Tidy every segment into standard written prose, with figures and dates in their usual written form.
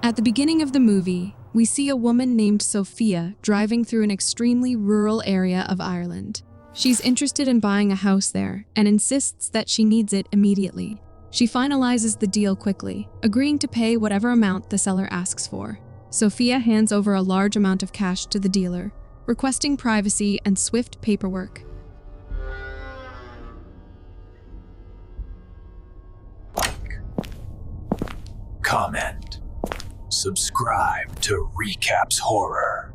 At the beginning of the movie, we see a woman named Sophia driving through an extremely rural area of Ireland. She's interested in buying a house there and insists that she needs it immediately. She finalizes the deal quickly, agreeing to pay whatever amount the seller asks for. Sophia hands over a large amount of cash to the dealer, requesting privacy and swift paperwork. Like, comment, subscribe to Recapss Horror.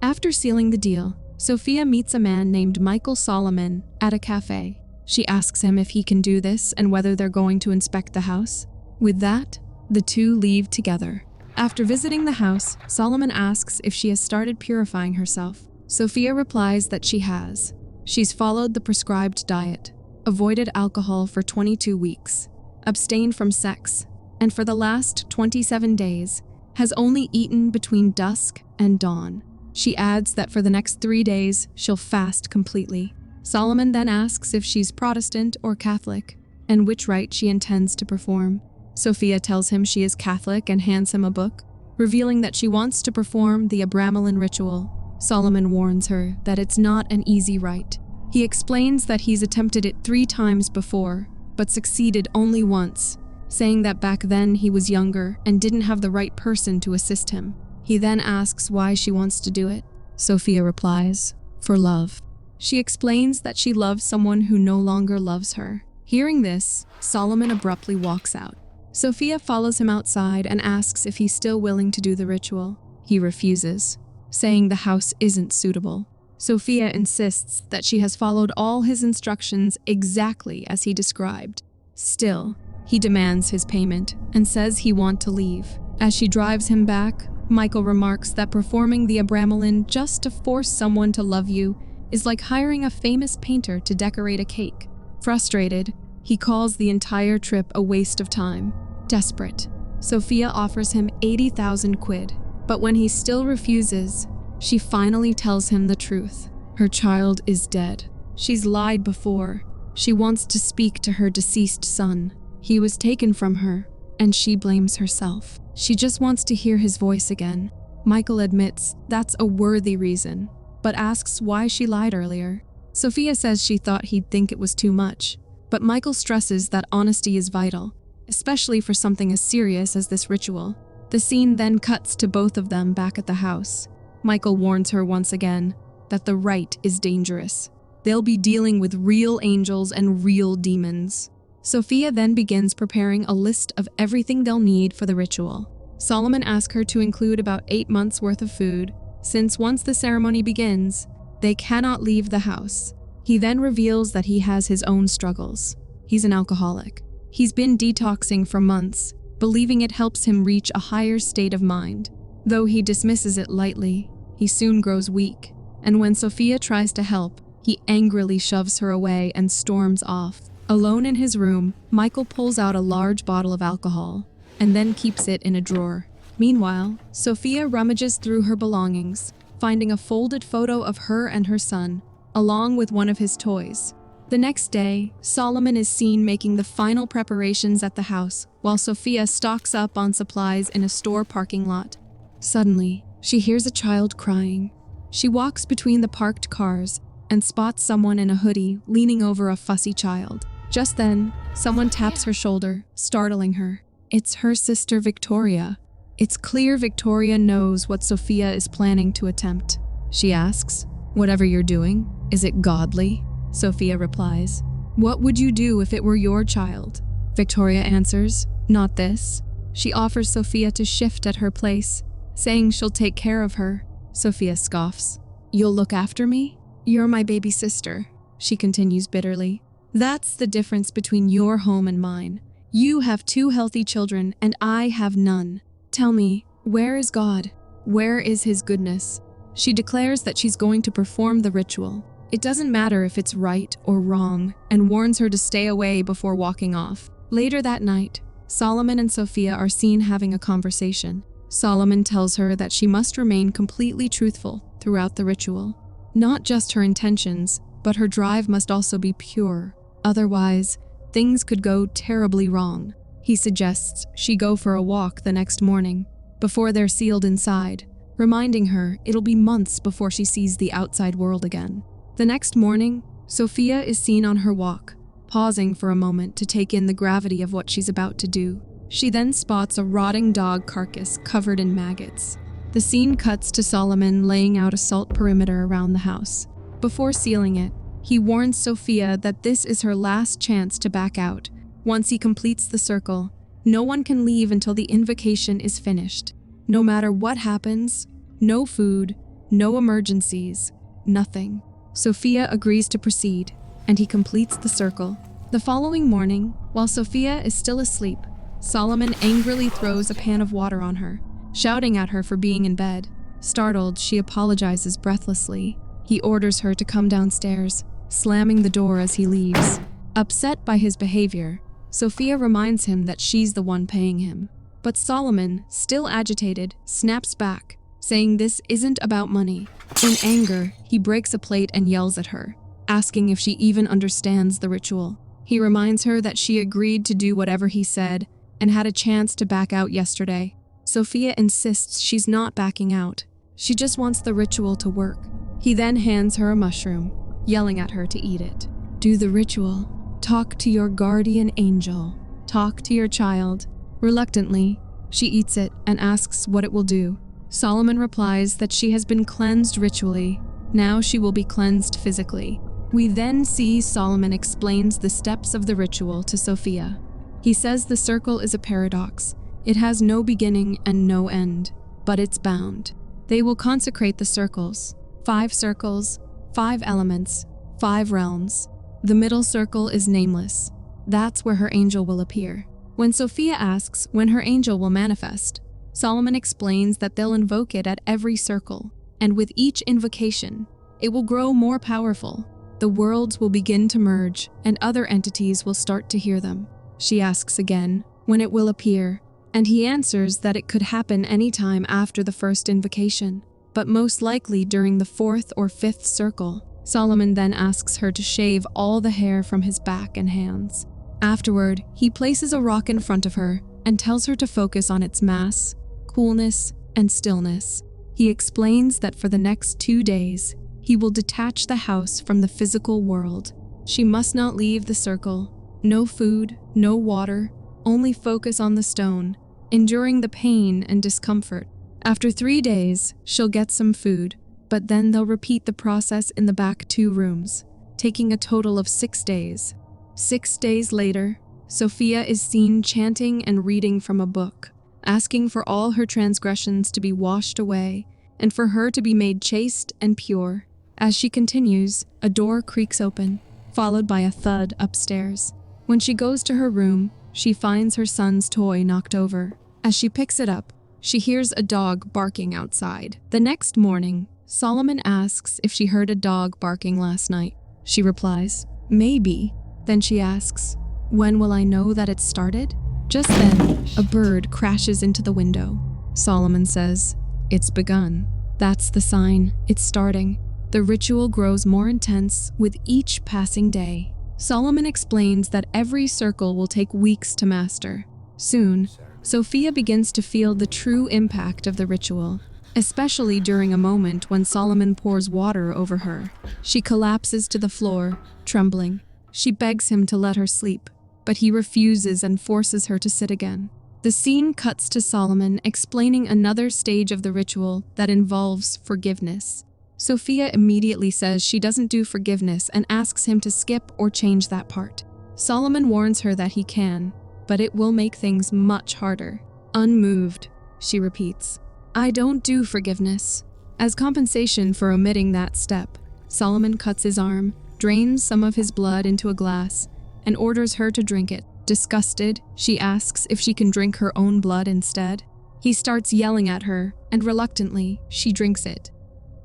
After sealing the deal, Sophia meets a man named Michael Solomon at a cafe. She asks him if he can do this and whether they're going to inspect the house. With that, the two leave together. After visiting the house, Solomon asks if she has started purifying herself. Sophia replies that she has. She's followed the prescribed diet, avoided alcohol for 22 weeks, abstained from sex, and for the last 27 days, has only eaten between dusk and dawn. She adds that for the next 3 days, she'll fast completely. Solomon then asks if she's Protestant or Catholic, and which rite she intends to perform. Sophia tells him she is Catholic and hands him a book, revealing that she wants to perform the Abramelin ritual. Solomon warns her that it's not an easy rite. He explains that he's attempted it 3 times before, but succeeded only once, saying that back then he was younger and didn't have the right person to assist him. He then asks why she wants to do it. Sophia replies, "For love." She explains that she loves someone who no longer loves her. Hearing this, Solomon abruptly walks out. Sophia follows him outside and asks if he's still willing to do the ritual. He refuses, saying the house isn't suitable. Sophia insists that she has followed all his instructions exactly as he described. Still, he demands his payment and says he wants to leave. As she drives him back, Michael remarks that performing the Abramelin just to force someone to love you is like hiring a famous painter to decorate a cake. Frustrated, he calls the entire trip a waste of time. Desperate, Sophia offers him 80,000 quid, but when he still refuses, she finally tells him the truth. Her child is dead. She's lied before. She wants to speak to her deceased son. He was taken from her, and she blames herself. She just wants to hear his voice again. Michael admits that's a worthy reason, but asks why she lied earlier. Sophia says she thought he'd think it was too much, but Michael stresses that honesty is vital, especially for something as serious as this ritual. The scene then cuts to both of them back at the house. Michael warns her once again that the rite is dangerous. They'll be dealing with real angels and real demons. Sophia then begins preparing a list of everything they'll need for the ritual. Solomon asks her to include about 8 months' worth of food, since once the ceremony begins, they cannot leave the house. He then reveals that he has his own struggles. He's an alcoholic. He's been detoxing for months, believing it helps him reach a higher state of mind. Though he dismisses it lightly, he soon grows weak, and when Sophia tries to help, he angrily shoves her away and storms off. Alone in his room, Michael pulls out a large bottle of alcohol and then keeps it in a drawer. Meanwhile, Sophia rummages through her belongings, finding a folded photo of her and her son, along with one of his toys. The next day, Solomon is seen making the final preparations at the house, while Sophia stocks up on supplies in a store parking lot. Suddenly, she hears a child crying. She walks between the parked cars and spots someone in a hoodie leaning over a fussy child. Just then, someone taps her shoulder, startling her. It's her sister Victoria. It's clear Victoria knows what Sophia is planning to attempt. She asks, "Whatever you're doing, is it godly?" Sophia replies, "What would you do if it were your child?" Victoria answers, "Not this." She offers Sophia to shift at her place, saying she'll take care of her. Sophia scoffs. "You'll look after me? You're my baby sister," she continues bitterly. "That's the difference between your home and mine. You have 2 healthy children and I have none. Tell me, where is God? Where is his goodness?" She declares that she's going to perform the ritual. It doesn't matter if it's right or wrong, and warns her to stay away before walking off. Later that night, Solomon and Sophia are seen having a conversation. Solomon tells her that she must remain completely truthful throughout the ritual. Not just her intentions, but her drive must also be pure. Otherwise, things could go terribly wrong. He suggests she go for a walk the next morning, before they're sealed inside, reminding her it'll be months before she sees the outside world again. The next morning, Sophia is seen on her walk, pausing for a moment to take in the gravity of what she's about to do. She then spots a rotting dog carcass covered in maggots. The scene cuts to Solomon laying out a salt perimeter around the house. Before sealing it, he warns Sophia that this is her last chance to back out. Once he completes the circle, no one can leave until the invocation is finished. No matter what happens, no food, no emergencies, nothing. Sophia agrees to proceed, and he completes the circle. The following morning, while Sophia is still asleep, Solomon angrily throws a pan of water on her, shouting at her for being in bed. Startled, she apologizes breathlessly. He orders her to come downstairs, slamming the door as he leaves. Upset by his behavior, Sophia reminds him that she's the one paying him. But Solomon, still agitated, snaps back, saying this isn't about money. In anger, he breaks a plate and yells at her, asking if she even understands the ritual. He reminds her that she agreed to do whatever he said and had a chance to back out yesterday. Sophia insists she's not backing out. She just wants the ritual to work. He then hands her a mushroom, yelling at her to eat it. Do the ritual. Talk to your guardian angel. Talk to your child. Reluctantly, she eats it and asks what it will do. Solomon replies that she has been cleansed ritually. Now she will be cleansed physically. We then see Solomon explains the steps of the ritual to Sophia. He says the circle is a paradox. It has no beginning and no end, but it's bound. They will consecrate the circles. 5 circles, 5 elements, 5 realms. The middle circle is nameless. That's where her angel will appear. When Sophia asks when her angel will manifest, Solomon explains that they'll invoke it at every circle, and with each invocation, it will grow more powerful. The worlds will begin to merge, and other entities will start to hear them. She asks again when it will appear, and he answers that it could happen anytime after the first invocation, but most likely during the 4th or 5th circle. Solomon then asks her to shave all the hair from his back and hands. Afterward, he places a rock in front of her and tells her to focus on its mass, coolness, and stillness. He explains that for the next 2 days, he will detach the house from the physical world. She must not leave the circle. No food, no water, only focus on the stone, enduring the pain and discomfort. After 3 days, she'll get some food, but then they'll repeat the process in the back 2 rooms, taking a total of 6 days. 6 days later, Sophia is seen chanting and reading from a book, asking for all her transgressions to be washed away and for her to be made chaste and pure. As she continues, a door creaks open, followed by a thud upstairs. When she goes to her room, she finds her son's toy knocked over. As she picks it up, she hears a dog barking outside. The next morning, Solomon asks if she heard a dog barking last night. She replies, "Maybe." Then she asks, "When will I know that it started?" Just then, a bird crashes into the window. Solomon says, "It's begun." That's the sign. It's starting. The ritual grows more intense with each passing day. Solomon explains that every circle will take weeks to master. Soon, Sophia begins to feel the true impact of the ritual, especially during a moment when Solomon pours water over her. She collapses to the floor, trembling. She begs him to let her sleep, but he refuses and forces her to sit again. The scene cuts to Solomon explaining another stage of the ritual that involves forgiveness. Sophia immediately says she doesn't do forgiveness and asks him to skip or change that part. Solomon warns her that he can, but it will make things much harder. Unmoved, she repeats, "I don't do forgiveness." As compensation for omitting that step, Solomon cuts his arm, drains some of his blood into a glass, and orders her to drink it. Disgusted, she asks if she can drink her own blood instead. He starts yelling at her, and reluctantly, she drinks it.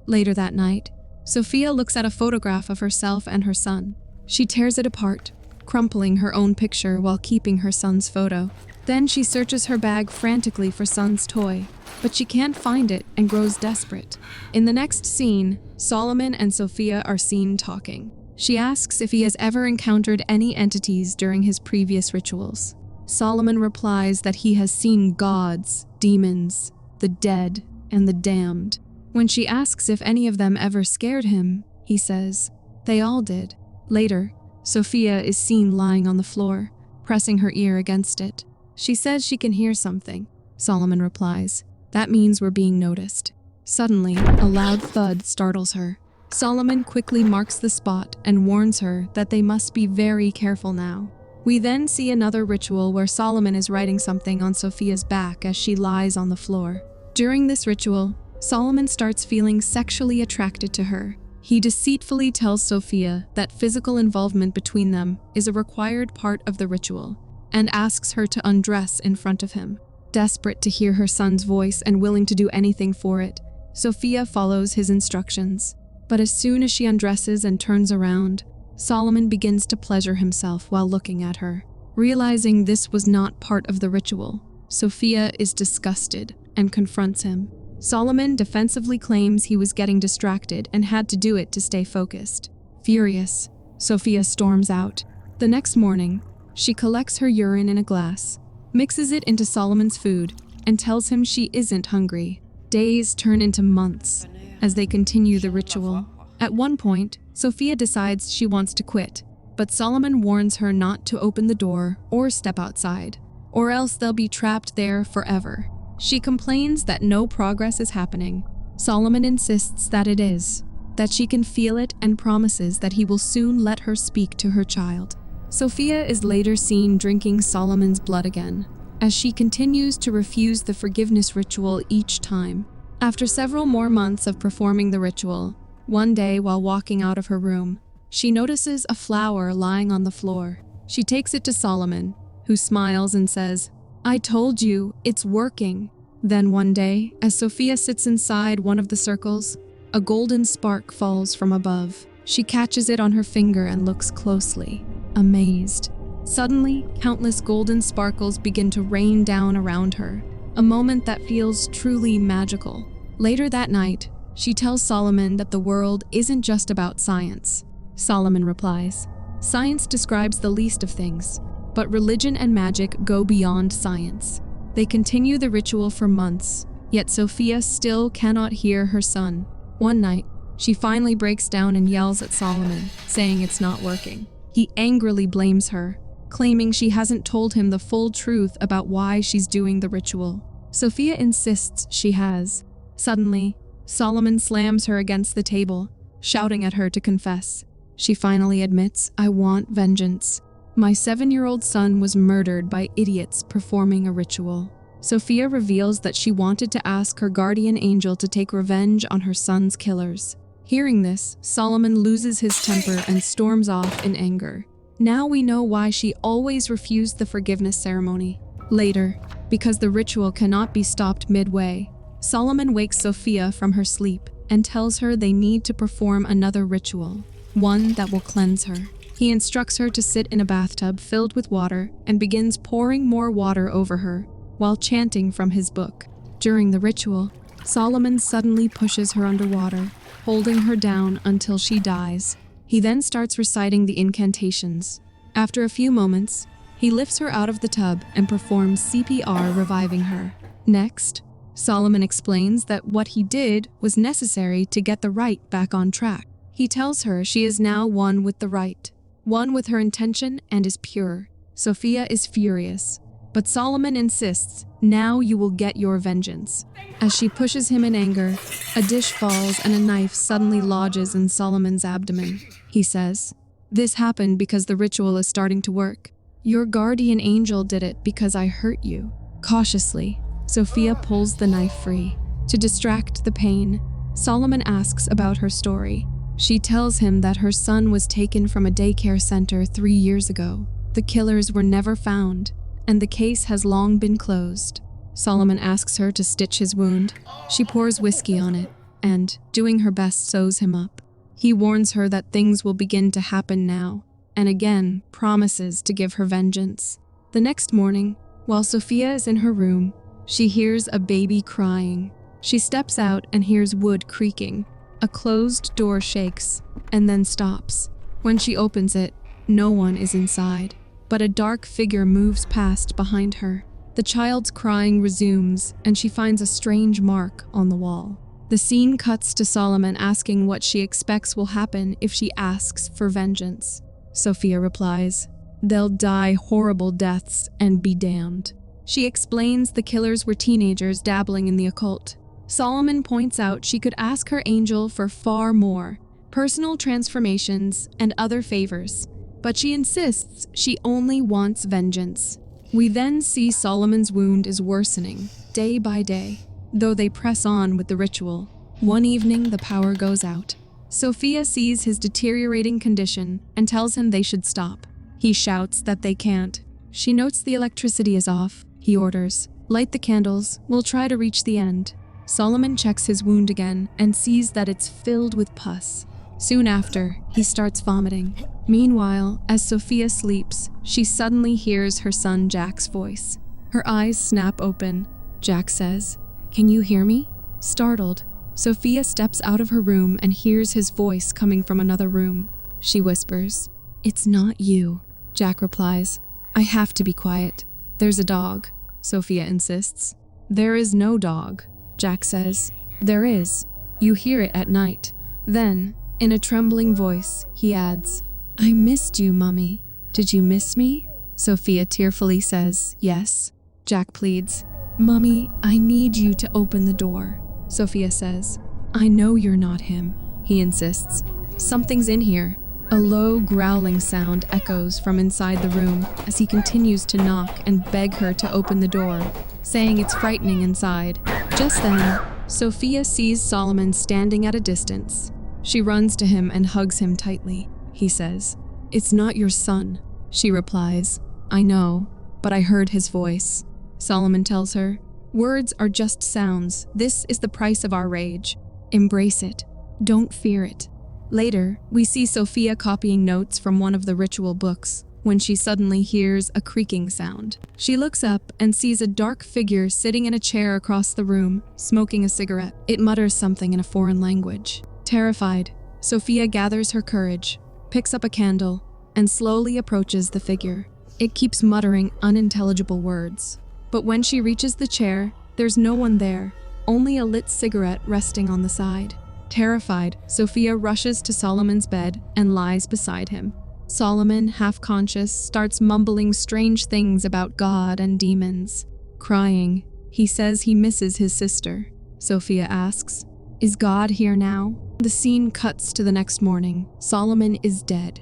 Later that night, Sophia looks at a photograph of herself and her son. She tears it apart, crumpling her own picture while keeping her son's photo. Then she searches her bag frantically for son's toy, but she can't find it and grows desperate. In the next scene, Solomon and Sophia are seen talking. She asks if he has ever encountered any entities during his previous rituals. Solomon replies that he has seen gods, demons, the dead, and the damned. When she asks if any of them ever scared him, he says, they all did. Later, Sophia is seen lying on the floor, pressing her ear against it. She says she can hear something. Solomon replies, that means we're being noticed. Suddenly, a loud thud startles her. Solomon quickly marks the spot and warns her that they must be very careful now. We then see another ritual where Solomon is writing something on Sophia's back as she lies on the floor. During this ritual, Solomon starts feeling sexually attracted to her. He deceitfully tells Sophia that physical involvement between them is a required part of the ritual, and asks her to undress in front of him. Desperate to hear her son's voice and willing to do anything for it, Sophia follows his instructions. But as soon as she undresses and turns around, Solomon begins to pleasure himself while looking at her. Realizing this was not part of the ritual, Sophia is disgusted and confronts him. Solomon defensively claims he was getting distracted and had to do it to stay focused. Furious, Sophia storms out. The next morning, she collects her urine in a glass, mixes it into Solomon's food, and tells him she isn't hungry. Days turn into months as they continue the ritual. At one point, Sophia decides she wants to quit, but Solomon warns her not to open the door or step outside, or else they'll be trapped there forever. She complains that no progress is happening. Solomon insists that it is, that she can feel it, and promises that he will soon let her speak to her child. Sophia is later seen drinking Solomon's blood again, as she continues to refuse the forgiveness ritual each time. After several more months of performing the ritual, one day while walking out of her room, she notices a flower lying on the floor. She takes it to Solomon, who smiles and says, I told you, it's working. Then one day, as Sophia sits inside one of the circles, a golden spark falls from above. She catches it on her finger and looks closely, amazed. Suddenly, countless golden sparkles begin to rain down around her, a moment that feels truly magical. Later that night, she tells Solomon that the world isn't just about science. Solomon replies, science describes the least of things, but religion and magic go beyond science. They continue the ritual for months, yet Sophia still cannot hear her son. One night, she finally breaks down and yells at Solomon, saying it's not working. He angrily blames her, claiming she hasn't told him the full truth about why she's doing the ritual. Sophia insists she has. Suddenly, Solomon slams her against the table, shouting at her to confess. She finally admits, I want vengeance. My 7-year-old son was murdered by idiots performing a ritual. Sophia reveals that she wanted to ask her guardian angel to take revenge on her son's killers. Hearing this, Solomon loses his temper and storms off in anger. Now we know why she always refused the forgiveness ceremony. Later, because the ritual cannot be stopped midway, Solomon wakes Sophia from her sleep and tells her they need to perform another ritual, one that will cleanse her. He instructs her to sit in a bathtub filled with water and begins pouring more water over her while chanting from his book. During the ritual, Solomon suddenly pushes her underwater, holding her down until she dies. He then starts reciting the incantations. After a few moments, he lifts her out of the tub and performs CPR, reviving her. Next, Solomon explains that what he did was necessary to get the rite back on track. He tells her she is now one with the rite, one with her intention, and is pure. Sophia is furious, but Solomon insists, now you will get your vengeance. As she pushes him in anger, a dish falls and a knife suddenly lodges in Solomon's abdomen. He says, this happened because the ritual is starting to work. Your guardian angel did it because I hurt you. Cautiously, Sophia pulls the knife free. To distract the pain, Solomon asks about her story. She tells him that her son was taken from a daycare center 3 years ago. The killers were never found, and the case has long been closed. Solomon asks her to stitch his wound. She pours whiskey on it, and, doing her best, sews him up. He warns her that things will begin to happen now, and again promises to give her vengeance. The next morning, while Sophia is in her room, she hears a baby crying. She steps out and hears wood creaking. A closed door shakes, and then stops. When she opens it, no one is inside. but a dark figure moves past behind her. The child's crying resumes, and she finds a strange mark on the wall. The scene cuts to Solomon asking what she expects will happen if she asks for vengeance. Sophia replies, "They'll die horrible deaths and be damned." She explains the killers were teenagers dabbling in the occult. Solomon points out she could ask her angel for far more, personal transformations and other favors, but she insists she only wants vengeance. We then see Solomon's wound is worsening, day by day, though they press on with the ritual. One evening, the power goes out. Sophia sees his deteriorating condition and tells him they should stop. He shouts that they can't. She notes the electricity is off. He orders, "Light the candles, we'll try to reach the end." Solomon checks his wound again and sees that it's filled with pus. Soon after, he starts vomiting. Meanwhile, as Sophia sleeps, she suddenly hears her son Jack's voice. Her eyes snap open. Jack says, "Can you hear me?" Startled, Sophia steps out of her room and hears his voice coming from another room. She whispers, "It's not you." Jack replies, "I have to be quiet. There's a dog," Sophia insists. "There is no dog," Jack says. "There is. You hear it at night." Then, in a trembling voice, he adds, "I missed you, Mummy. Did you miss me?" Sophia tearfully says, "Yes." Jack pleads, "Mummy, I need you to open the door." Sophia says, "I know you're not him," he insists. "Something's in here." A low, growling sound echoes from inside the room as he continues to knock and beg her to open the door, saying it's frightening inside. Just then, Sophia sees Solomon standing at a distance. She runs to him and hugs him tightly. He says, "It's not your son." She replies, "I know, but I heard his voice." Solomon tells her, "Words are just sounds. This is the price of our rage. Embrace it. Don't fear it." Later, we see Sophia copying notes from one of the ritual books when she suddenly hears a creaking sound. She looks up and sees a dark figure sitting in a chair across the room, smoking a cigarette. It mutters something in a foreign language. Terrified, Sophia gathers her courage, picks up a candle, and slowly approaches the figure. It keeps muttering unintelligible words. But when she reaches the chair, there's no one there, only a lit cigarette resting on the side. Terrified, Sophia rushes to Solomon's bed and lies beside him. Solomon, half-conscious, starts mumbling strange things about God and demons. Crying, he says he misses his sister. Sophia asks, "Is God here now?" The scene cuts to the next morning. Solomon is dead.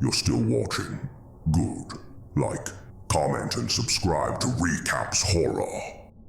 You're still watching? Good. Like, comment, and subscribe to Recapss Horror.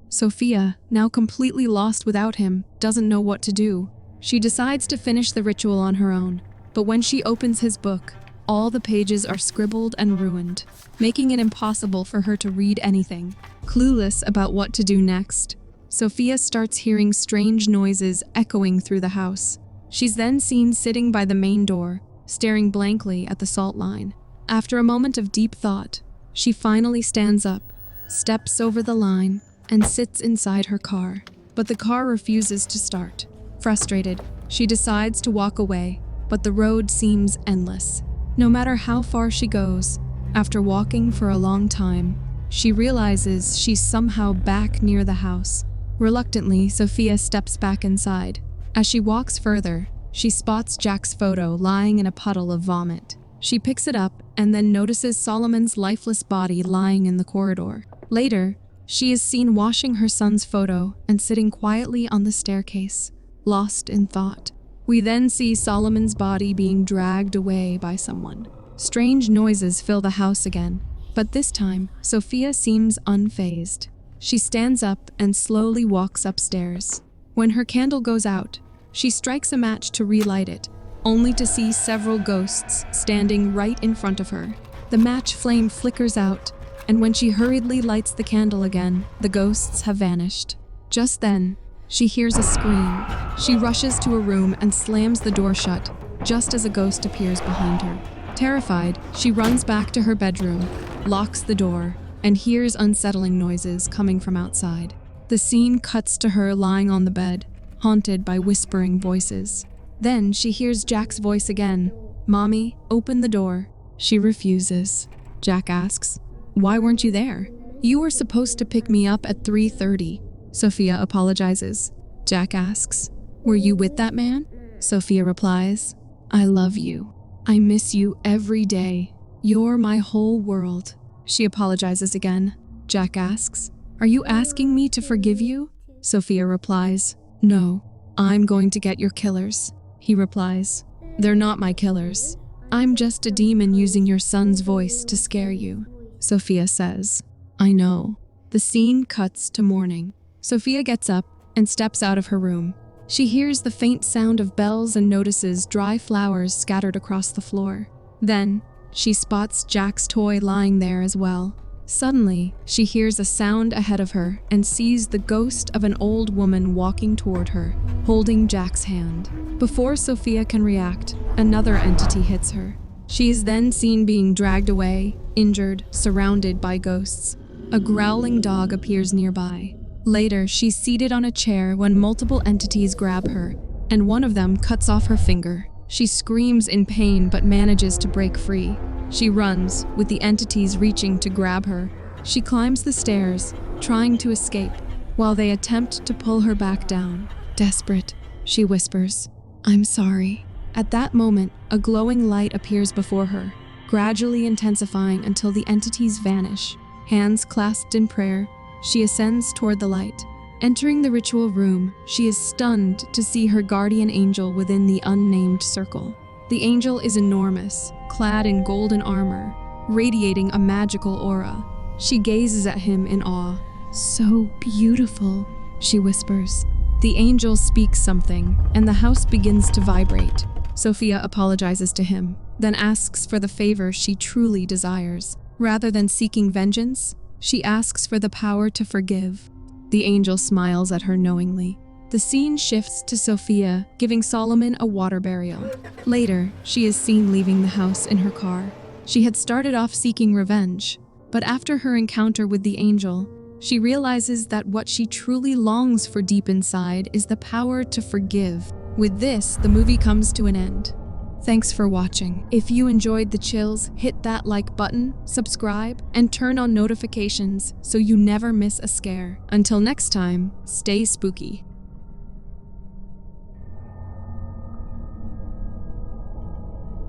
Sophia, now completely lost without him, doesn't know what to do. She decides to finish the ritual on her own, but when she opens his book, all the pages are scribbled and ruined, making it impossible for her to read anything. Clueless about what to do next, Sophia starts hearing strange noises echoing through the house. She's then seen sitting by the main door, staring blankly at the salt line. After a moment of deep thought, she finally stands up, steps over the line, and sits inside her car. But the car refuses to start. Frustrated, she decides to walk away, but the road seems endless. No matter how far she goes, after walking for a long time, she realizes she's somehow back near the house. Reluctantly, Sophia steps back inside. As she walks further, she spots Jack's photo lying in a puddle of vomit. She picks it up and then notices Solomon's lifeless body lying in the corridor. Later, she is seen washing her son's photo and sitting quietly on the staircase, lost in thought. We then see Solomon's body being dragged away by someone. Strange noises fill the house again, but this time, Sophia seems unfazed. She stands up and slowly walks upstairs. When her candle goes out, she strikes a match to relight it, only to see several ghosts standing right in front of her. The match flame flickers out, and when she hurriedly lights the candle again, the ghosts have vanished. Just then, she hears a scream. She rushes to a room and slams the door shut, just as a ghost appears behind her. Terrified, she runs back to her bedroom, locks the door, and hears unsettling noises coming from outside. The scene cuts to her lying on the bed, haunted by whispering voices. Then she hears Jack's voice again. "Mommy, open the door." She refuses. Jack asks. Why weren't you there? You were supposed to pick me up at 3:30. Sophia apologizes. Jack asks, were you with that man? Sophia replies, I love you. I miss you every day. You're my whole world. She apologizes again. Jack asks, are you asking me to forgive you? Sophia replies, no, I'm going to get your killers. He replies, they're not my killers. I'm just a demon using your son's voice to scare you. Sophia says, I know. The scene cuts to morning. Sophia gets up and steps out of her room. She hears the faint sound of bells and notices dry flowers scattered across the floor. Then, she spots Jack's toy lying there as well. Suddenly, she hears a sound ahead of her and sees the ghost of an old woman walking toward her, holding Jack's hand. Before Sophia can react, another entity hits her. She is then seen being dragged away, injured, surrounded by ghosts. A growling dog appears nearby. Later, she's seated on a chair when multiple entities grab her, and one of them cuts off her finger. She screams in pain but manages to break free. She runs, with the entities reaching to grab her. She climbs the stairs, trying to escape, while they attempt to pull her back down. Desperate, she whispers, I'm sorry. At that moment, a glowing light appears before her, gradually intensifying until the entities vanish. Hands clasped in prayer, she ascends toward the light. Entering the ritual room, she is stunned to see her guardian angel within the unnamed circle. The angel is enormous, clad in golden armor, radiating a magical aura. She gazes at him in awe. So beautiful, she whispers. The angel speaks something, and the house begins to vibrate. Sophia apologizes to him, then asks for the favor she truly desires. Rather than seeking vengeance, she asks for the power to forgive. The angel smiles at her knowingly. The scene shifts to Sophia, giving Solomon a water burial. Later, she is seen leaving the house in her car. She had started off seeking revenge, but after her encounter with the angel, she realizes that what she truly longs for deep inside is the power to forgive. With this, the movie comes to an end. Thanks for watching. If you enjoyed the chills, hit that like button, subscribe, and turn on notifications so you never miss a scare. Until next time, stay spooky.